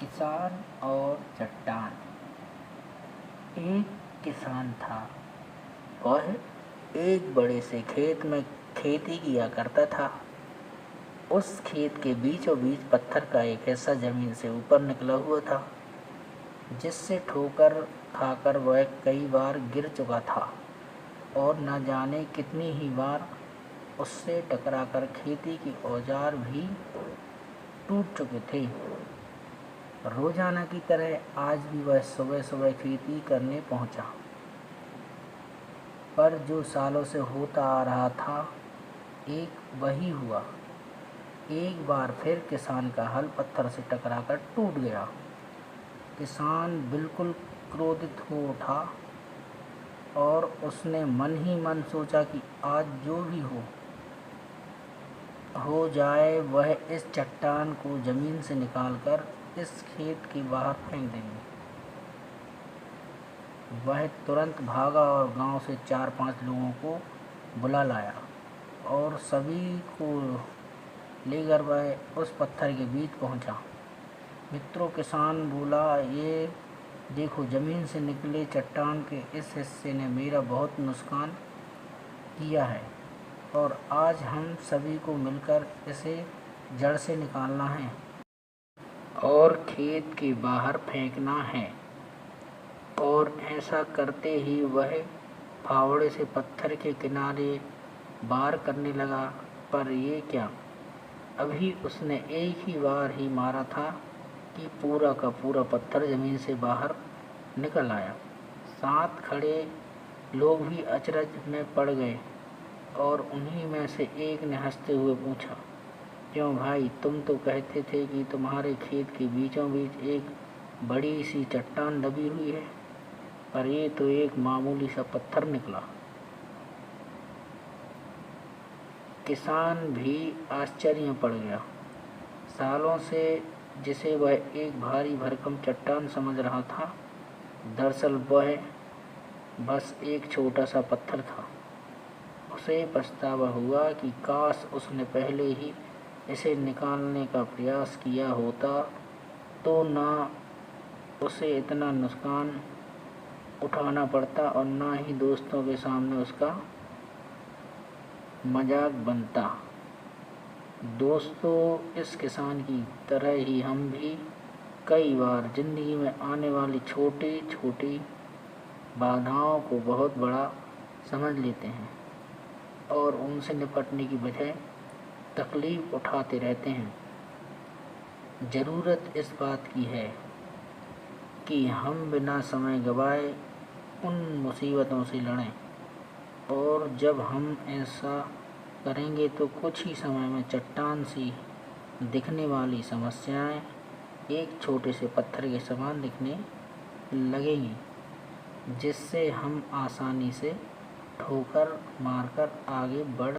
किसान और चट्टान। एक किसान था। वह एक बड़े से खेत में खेती किया करता था। उस खेत के बीचों बीच पत्थर का एक हिस्सा जमीन से ऊपर निकला हुआ था, जिससे ठोकर खाकर वह कई बार गिर चुका था और न जाने कितनी ही बार उससे टकराकर खेती के औजार भी टूट चुके थे। रोजाना की तरह आज भी वह सुबह सुबह खेती करने पहुंचा, पर जो सालों से होता आ रहा था एक वही हुआ। एक बार फिर किसान का हल पत्थर से टकराकर टूट गया। किसान बिल्कुल क्रोधित हो उठा और उसने मन ही मन सोचा कि आज जो भी हो जाए, वह इस चट्टान को जमीन से निकालकर इस खेत के बाहर फेंक देंगे। वह तुरंत भागा और गांव से 4-5 लोगों को बुला लाया और सभी को लेकर वह उस पत्थर के बीच पहुंचा। मित्रों, किसान बोला, ये देखो, जमीन से निकले चट्टान के इस हिस्से ने मेरा बहुत नुकसान किया है और आज हम सभी को मिलकर इसे जड़ से निकालना है और खेत के बाहर फेंकना है। और ऐसा करते ही वह फावड़े से पत्थर के किनारे वार करने लगा। पर ये क्या, अभी उसने एक ही बार ही मारा था कि पूरा का पूरा पत्थर जमीन से बाहर निकल आया। साथ खड़े लोग भी अचरज में पड़ गए और उन्हीं में से एक ने हंसते हुए पूछा, क्यों भाई, तुम तो कहते थे कि तुम्हारे खेत के बीचों बीच एक बड़ी सी चट्टान दबी हुई है, पर ये तो एक मामूली सा पत्थर निकला। किसान भी आश्चर्य में पड़ गया। सालों से जिसे वह एक भारी भरकम चट्टान समझ रहा था, दरअसल वह बस एक छोटा सा पत्थर था। उसे पछतावा हुआ कि काश उसने पहले ही इसे निकालने का प्रयास किया होता, तो ना उसे इतना नुकसान उठाना पड़ता और ना ही दोस्तों के सामने उसका मजाक बनता। दोस्तों, इस किसान की तरह ही हम भी कई बार जिंदगी में आने वाली छोटी छोटी बाधाओं को बहुत बड़ा समझ लेते हैं और उनसे निपटने की बजाय तकलीफ उठाते रहते हैं। ज़रूरत इस बात की है कि हम बिना समय गवाए उन मुसीबतों से लड़ें, और जब हम ऐसा करेंगे तो कुछ ही समय में चट्टान सी दिखने वाली समस्याएं एक छोटे से पत्थर के समान दिखने लगेंगी, जिससे हम आसानी से ठोकर मारकर आगे बढ़